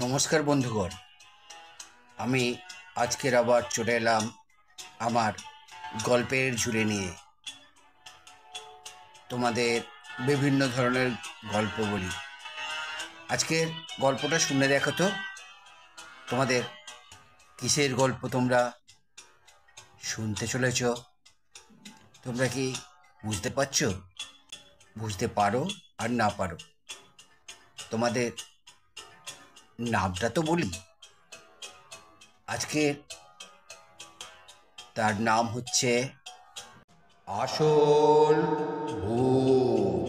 নমস্কার বন্ধুগণ, আমি আজকের আবার চলে এলাম আমার গল্পের ঝুলি নিয়ে। তোমাদের বিভিন্ন ধরনের গল্প বলি। আজকের গল্পটা শুনে দেখো তো, তোমাদের কিসের গল্প তোমরা শুনতে চলেছ? তোমরা কি বুঝতে পারছো? বুঝতে পারো আর না পারো, তোমাদের নামটা তো বলি। আজকের তার নাম হচ্ছে আসল ভূত।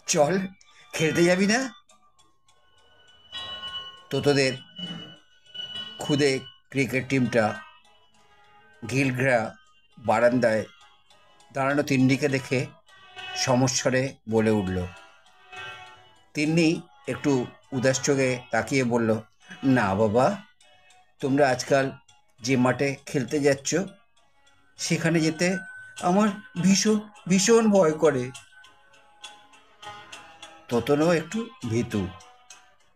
চল, খেলতে যাবি না? তোদের খুদে ক্রিকেট টিমটা গিলঘেরা বারান্দায় দাঁড়ানো তিন্নিকে দেখে সমস্বরে বলে উঠল। তিন্নি একটু উদাস চোখে তাকিয়ে বলল, না বাবা, তোমরা আজকাল যে মাঠে খেলতে যাচ্ছ সেখানে যেতে আমার ভীষণ ভীষণ ভয় করে। তোতনও একটু ভীতু,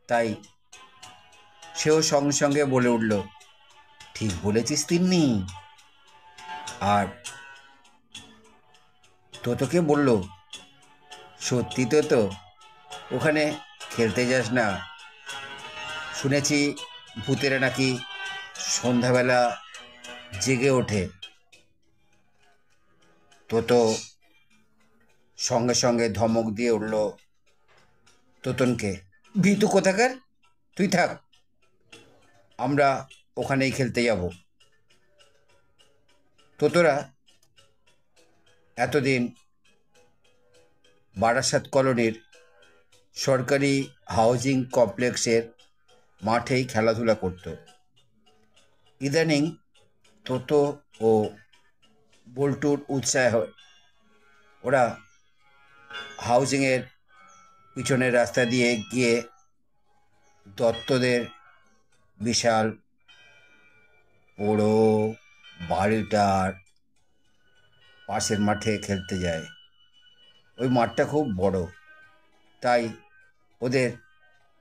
তাই সেও সঙ্গে সঙ্গে বলে উঠল, ঠিক বলেছিস তিন্নি। আর তোতোকে বলল, সত্যি তো ওখানে খেলতে যাস না। শুনেছি ভূতেরা নাকি সন্ধ্যাবেলা জেগে ওঠে। তোতো সঙ্গে সঙ্গে ধমক দিয়ে উঠল তোতনকে, ভীতু কোথাকার, তুই থাক, আমরা ওখানেই খেলতে যাব। তোতোরা এতদিন বারাসাত কলোনির সরকারি হাউজিং কমপ্লেক্সের মাঠেই খেলাধুলা করত। ইদানিং তোতো ও বল্টুর উৎসাহে ওরা হাউজিংয়ের পিছনের রাস্তা দিয়ে গিয়ে দত্তদের বিশাল বড় বাড়িটার পাশের মাঠে খেলতে যায়। ওই মাঠটা খুব বড়, তাই ওদের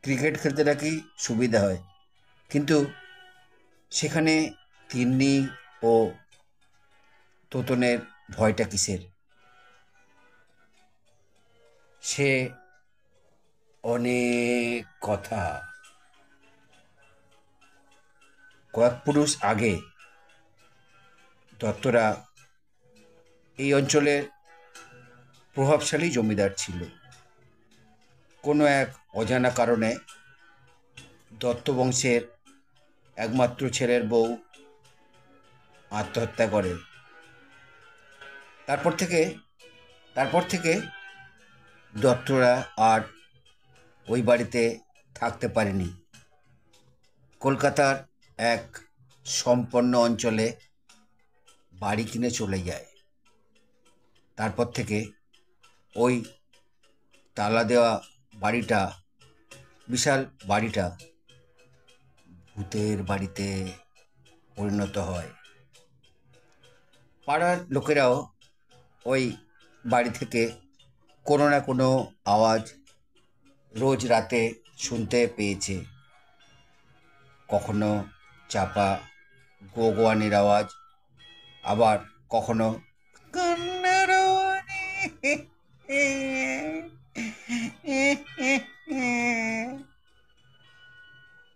ক্রিকেট খেলতে নাকি সুবিধা হয়। কিন্তু সেখানে তিন্নি ও তোতনের ভয়টা কিসের? সে অনেক কথা। কয়েক পুরুষ আগে দত্তরা এই অঞ্চলের প্রভাবশালী জমিদার ছিল। কোনো এক অজানা কারণে দত্ত বংশের একমাত্র ছেলের বউ আত্মহত্যা করে। তারপর থেকে দত্তরা আর ওই বাড়িতে থাকতে পারেনি। কলকাতার এক সম্পন্ন অঞ্চলে বাড়ি কিনে চলে যায়। তারপর থেকে ওই তালা দেওয়া বাড়িটা, বিশাল বাড়িটা ভূতের বাড়িতে পরিণত হয়। পাড়ার লোকেরাও ওই বাড়ি থেকে কোনো না কোনো আওয়াজ রোজ রাতে শুনতে পেয়েছে। কখনো চাপা গোগোয়ানির আওয়াজ, আবার কখনো কান্নার আওয়াজ,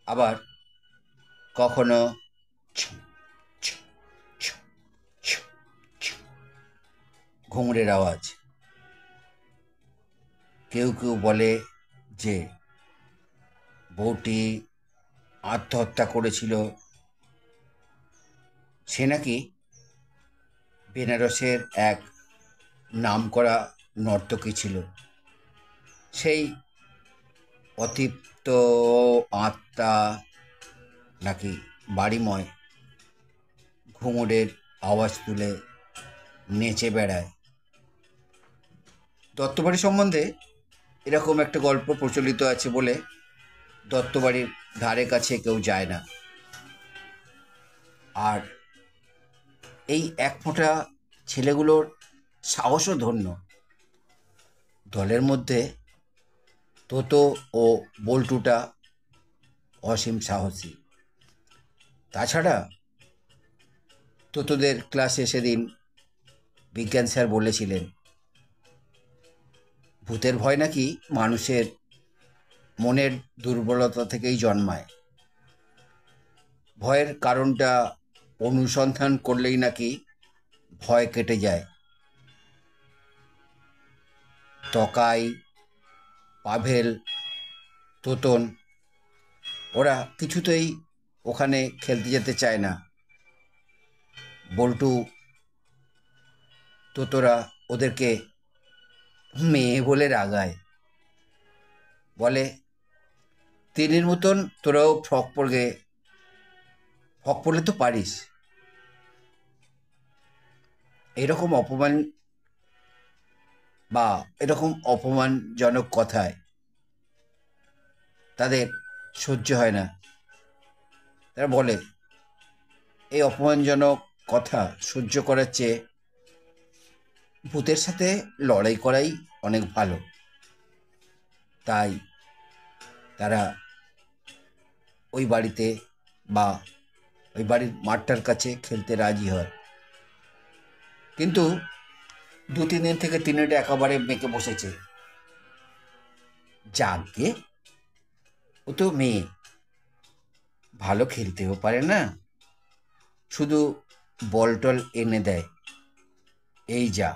আবার কখনো ঘুঙুরের আওয়াজ। কেউ কেউ বলে যে বউটি আত্মহত্যা করেছিল। সে নাকি বেনারসের এক নামকরা নর্তকী ছিল। সেই অতৃপ্ত আত্মা নাকি বাড়িময় ঘুঙুরের আওয়াজ তুলে নেচে বেড়ায়। দত্তবাড়ি সম্বন্ধে এরকম একটা গল্প প্রচলিত আছে বলে দত্তবাড়ির ধারে কাছে কেউ যায় না। আর এই এক ফোঁটা ছেলেগুলোর সাহসও ধন্য। দলের মধ্যে তোতো ও বল্টুটা অসীম সাহসী। তাছাড়া তোতোদের ক্লাসে সেদিন বিজ্ঞান স্যার বলেছিলেন ভূতের ভয় নাকি মানুষের মনের দুর্বলতা থেকেই জন্মায়। ভয়ের কারণটা অনুসন্ধান করলেই নাকি ভয় কেটে যায়। তকাই, পাভেল, তোতন ওরা কিছুতেই ওখানে খেলতে যেতে চায় না। বল্টু, তোতোরা ওদেরকে মেয়ে বলে রাগায়, বলে তিনির মতন তোরাও ফ্রক পরলে তো পারিস। এরকম অপমান বা এরকম অপমানজনক কথায় তাদের সহ্য হয় না। তারা বলে এই অপমানজনক কথা সহ্য করার চেয়ে ভূতের সাথে লড়াই করাই অনেক ভালো। তাই তারা ওই বাড়িতে বা ওই বাড়ির মাঠটার কাছে খেলতে রাজি হয়। কিন্তু 2-3 দিন থেকে তিনটা একেবারে মেকে বসেছে। যাকে ও তো মেয়ে, ভালো খেলতেও পারে না, শুধু বল টল এনে দেয়, এই যা।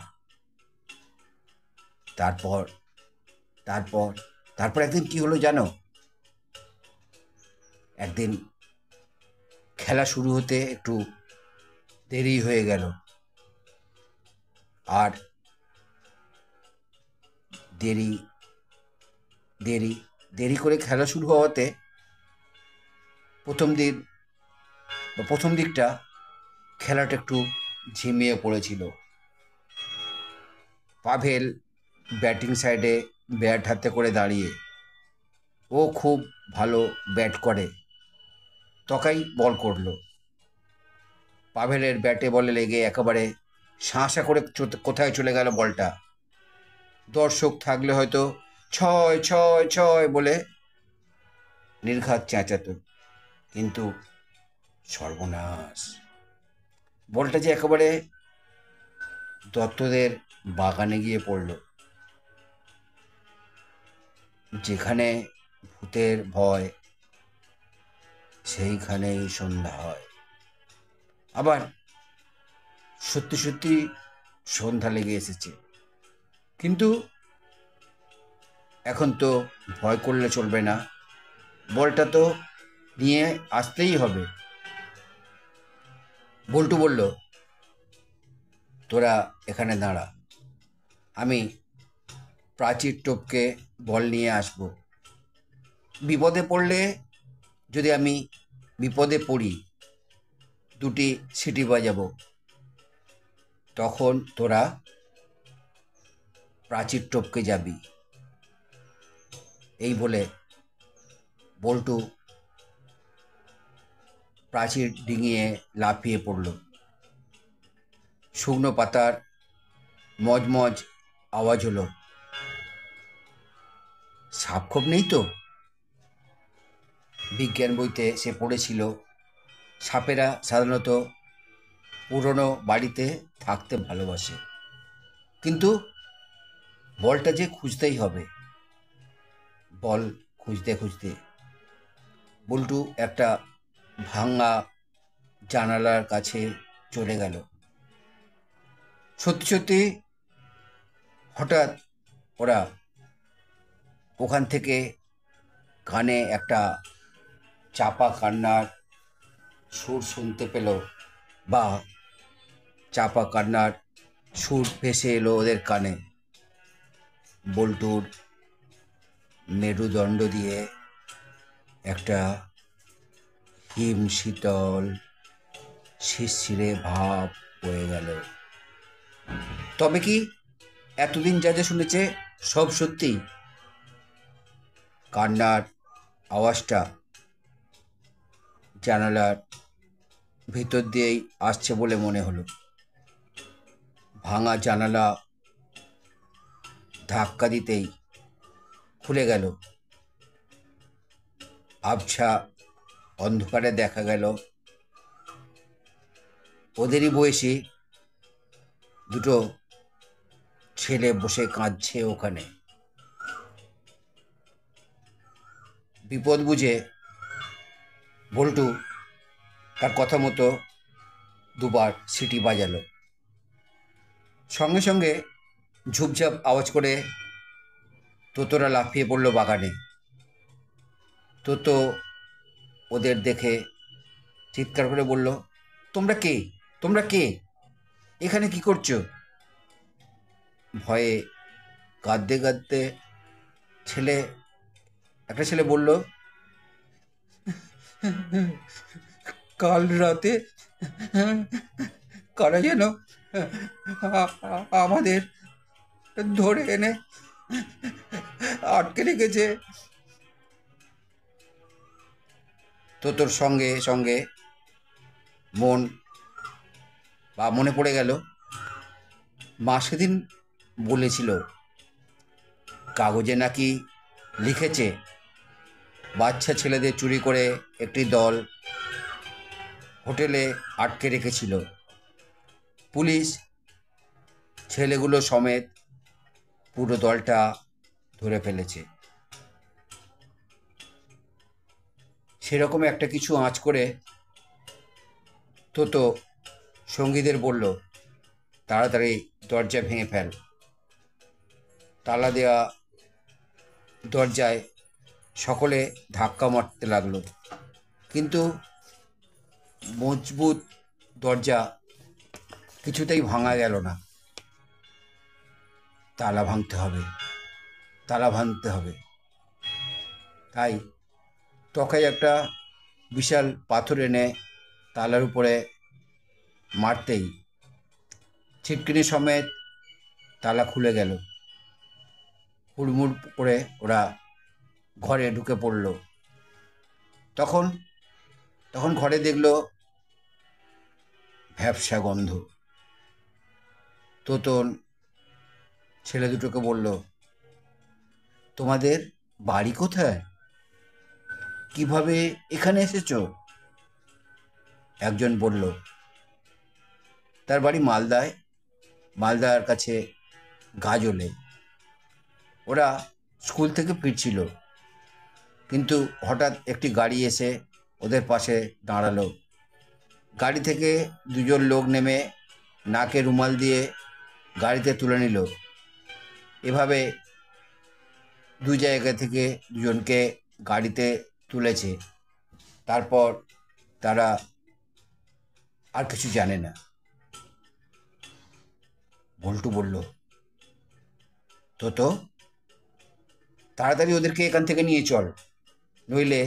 তারপর তারপর তারপর একদিন কি হলো জানো? একদিন খেলা শুরু হতে একটু দেরি হয়ে গেল। আর দেরি দেরি দেরি করে খেলা শুরু হওয়াতে প্রথম দিকটা খেলাটা একটু ঝিমিয়ে পড়েছিল। পাভেল ব্যাটিং সাইডে ব্যাট হাতে করে দাঁড়িয়ে, ও খুব ভালো ব্যাট করে। তকাই বল করলো, পাভেলের ব্যাটে বলে লেগে একেবারে শাঁসা করে কোথায় চলে গেল বলটা। দর্শক থাকলে হয়তো ছয় ছয় ছয় বলে নির্ঘাত চেঁচাতো, কিন্তু সর্বনাশ, বলটা যে একেবারে দত্তদের বাগানে গিয়ে পড়ল। যেখানে ভূতের ভয় সেইখানেই সন্ধ্যা হয়। আবার সত্যি সত্যি সন্ধ্যা লেগে এসেছে, কিন্তু এখন তো ভয় করলে চলবে না, বলটা তো নিয়ে আসতেই হবে। বল্টু বলল, তোরা এখানে দাঁড়া, আমি প্রাচীর টপকে বল নিয়ে আসব। বিপদে পড়লে, যদি আমি বিপদে পড়ি, 2টি সিটি বাজাবো, তখন তোরা প্রাচীর টপকে যাবি। এই বলে বল্টু প্রাচীর ডিঙিয়ে লাফিয়ে পড়ল। শুকনো পাতার মজমজ আওয়াজ হলো। সাপ খোপ নেই তো? বিজ্ঞান বইতে সে পড়েছিল সাপেরা সাধারণত পুরনো বাড়িতে থাকতে ভালোবাসে। কিন্তু বলটা যে খুঁজতেই হবে। বল খুঁজতে খুঁজতে বল্টু একটা ভাঙা জানালার কাছে চলে গেল। সত্যি সত্যি হঠাৎ ওরা ওখান থেকে কানে একটা চাপা কান্নার সুর শুনতে পেল, বা চাপা কান্নার সুর ভেসে এলো ওদের কানে। বল্টুর মেরুদণ্ড দিয়ে একটা হিম শীতল শিরশিরে ভাব বয়ে গেল। তবে কি এতদিন যা যা শুনেছে সব সত্যি? কান্নার আওয়াজটা জানালার ভিতর দিয়েই আসছে বলে মনে হলো। ভাঙা জানালা ধাক্কা দিতেই খুলে গেল। আবছা অন্ধকারে দেখা গেল ওদেরই বয়সী দুটো ছেলে বসে কাঁদছে ওখানে। বিপদ বুঝে বল্টু তার কথা মতো দুবার সিটি বাজালো। সঙ্গে সঙ্গে ঝুপঝাপ আওয়াজ করে তোতোরা লাফিয়ে পড়ল বাগানে। তোতো ওদের দেখে চিৎকার করে বলল, তোমরা কে? তোমরা কে? এখানে কি করছো? ভয়ে কাঁদতে কাঁদতে একটা ছেলে বলল, কাল রাতে কারা যেন আমাদের ধরে এনে আটকে রেখেছে। তোর সঙ্গে সঙ্গে মনে পড়ে গেল মা সেদিন বলেছিল কাগজে নাকি লিখেছে বাচ্চা ছেলেদের চুরি করে একটি দল হোটেলে আটকে রেখেছিল। পুলিশ ছেলেগুলো সমেত পুরো দলটা ধরে ফেলেছে। সেরকম একটা কিছু আঁচ করে তো সঙ্গীদের বলল, তাড়াতাড়ি দরজা ভেঙে ফেল। তালা দেওয়া দরজায় সকলে ধাক্কা মারতে লাগলো, কিন্তু মজবুত দরজা কিছুতেই ভাঙা গেল না। তালা ভাঙতে হবে। তাই টকাই একটা বিশাল পাথর এনে তালার উপরে মারতেই ছিটকিনি সমেত তালা খুলে গেল। হুড়মুড় করে ওরা ঘরে ঢুকে পড়ল। তখন ঘরে দেখলো ভ্যাপসা গন্ধ। তোতন ছেলে দুটোকে বলল, তোমাদের বাড়ি কোথায়? কিভাবে এখানে এসেছো? একজন বলল, তার বাড়ি মালদার কাছে গাজলে। ওরা স্কুল থেকে ফিরছিল, কিন্তু হঠাৎ একটি গাড়ি এসে ওদের পাশে দাঁড়ালো। গাড়ি থেকে দুজন লোক নেমে নাকে রুমাল দিয়ে গাড়িতে তুলে নিল। এভাবে দু জায়গা থেকে দুজনকে গাড়িতে তুলেছে। তারপর তারা আর কিছু জানে না। বল্টু বলল, তো তাড়াতাড়ি ওদেরকে এখান থেকে নিয়ে চল, নইলে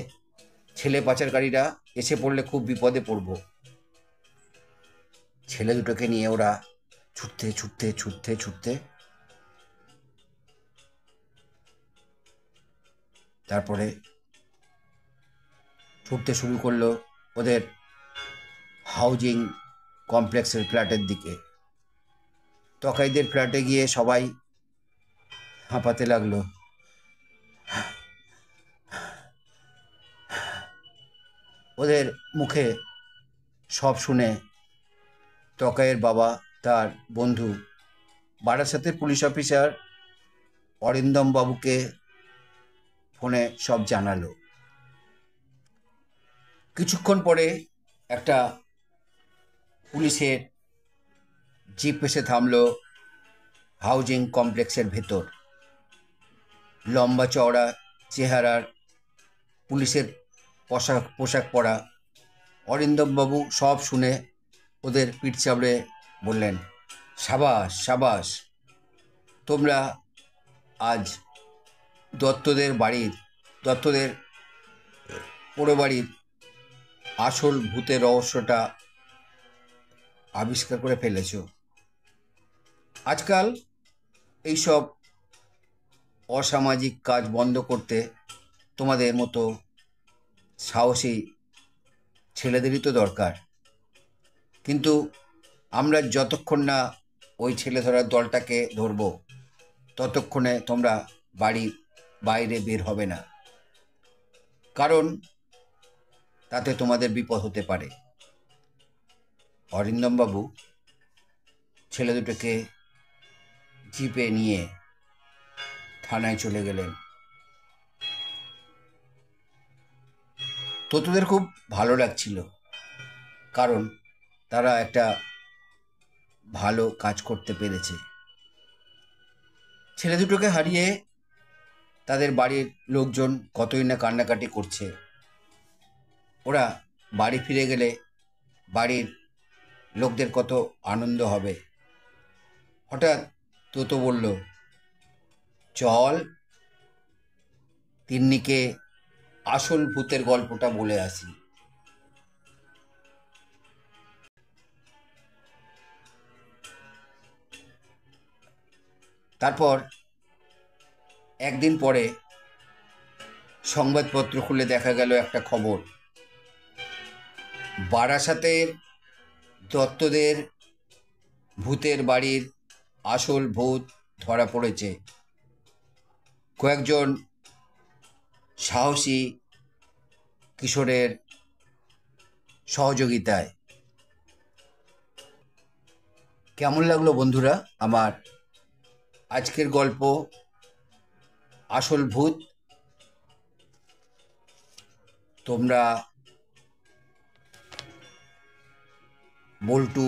ছেলে পাচারকারীরা এসে পড়লে খুব বিপদে পড়ব। ছেলে দুটোকে নিয়ে ওরা ছুটতে তারপরে ছুটতে শুরু করলো ওদের হাউজিং কমপ্লেক্সের ফ্ল্যাটের দিকে। টকাইদের ফ্ল্যাটে গিয়ে সবাই হাঁপাতে লাগলো। ওদের মুখে সব শুনে টকাইয়ের বাবা তার বন্ধু বারাসাতের পুলিশ অফিসার অরিন্দম বাবুকে ফোনে সব জানালো। কিছুক্ষণ পরে একটা পুলিশের জিপ এসে থামলো হাউজিং কমপ্লেক্সের ভেতর। লম্বা চওড়া চেহারার পুলিশের পোশাক পরা অরিন্দমবাবু সব শুনে ওদের পিঠ চাপড়ে বললেন, সাবাস, তোমরা আজ দত্তদের পোড়ো বাড়ির আসল ভূতের রহস্যটা আবিষ্কার করে ফেলেছ। আজকাল এইসব অসামাজিক কাজ বন্ধ করতে তোমাদের মতো সাহসী ছেলেদেরই তো দরকার। কিন্তু আমরা যতক্ষণ না ওই ছেলে ধরার দলটাকে ধরব, ততক্ষণে তোমরা বাড়ির বাইরে বের হবে না, কারণ তাতে তোমাদের বিপদ হতে পারে। অরিন্দমবাবু ছেলে দুটোকে জিপে নিয়ে থানায় চলে গেলেন। তোদের খুব ভালো লাগছিল, কারণ তারা একটা ভালো কাজ করতে পেরেছে। ছেলে দুটোকে হারিয়ে তাদের বাড়ির লোকজন কতই না কান্নাকাটি করছে। ওরা বাড়ি ফিরে গেলে বাড়ির লোকদের কত আনন্দ হবে। হঠাৎ তোতো বলল, চল তিন্নিকে আসল ভূতের গল্পটা বলে আসি। তারপর একদিন পরে সংবাদপত্র খুলে দেখা গেল একটা খবর, বারাসাতের দত্তদের ভূতের বাড়ির আসল ভূত ধরা পড়েছে কয়েকজন সাহসী কিশোরের সহযোগিতায়। কেমন লাগলো বন্ধুরা আমার আজকের গল্প আসল ভূত? তোমরা বল্টু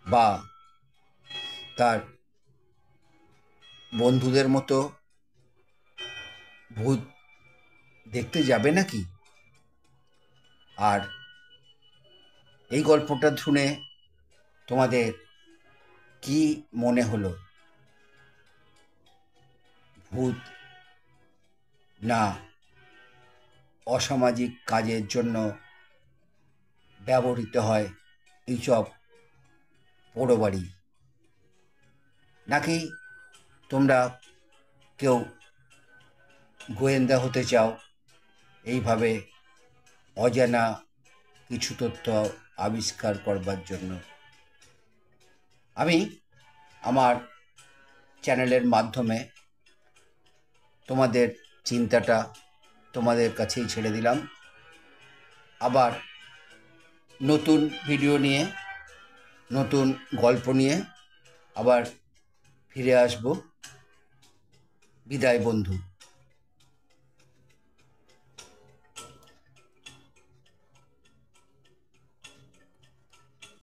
বা তার বন্ধুদের মতো ভূত দেখতে যাবে নাকি? আর এই গল্পটা শুনে তোমাদের কি মনে হলো? ভূত না অসামাজিক কাজের জন্য ব্যবহৃত হয় এইসব পোড়ো বাড়ি? নাকি তোমরা কেউ গোয়েন্দা হতে চাও এইভাবে অজানা কিছু তথ্য আবিষ্কার করবার জন্য? আমি আমার চ্যানেলের মাধ্যমে তোমাদের চিন্তাটা তোমাদের কাছেই ছেড়ে দিলাম। আবার নতুন ভিডিও নিয়ে, নতুন গল্প নিয়ে আবার ফিরে আসব। বিদায় বন্ধু।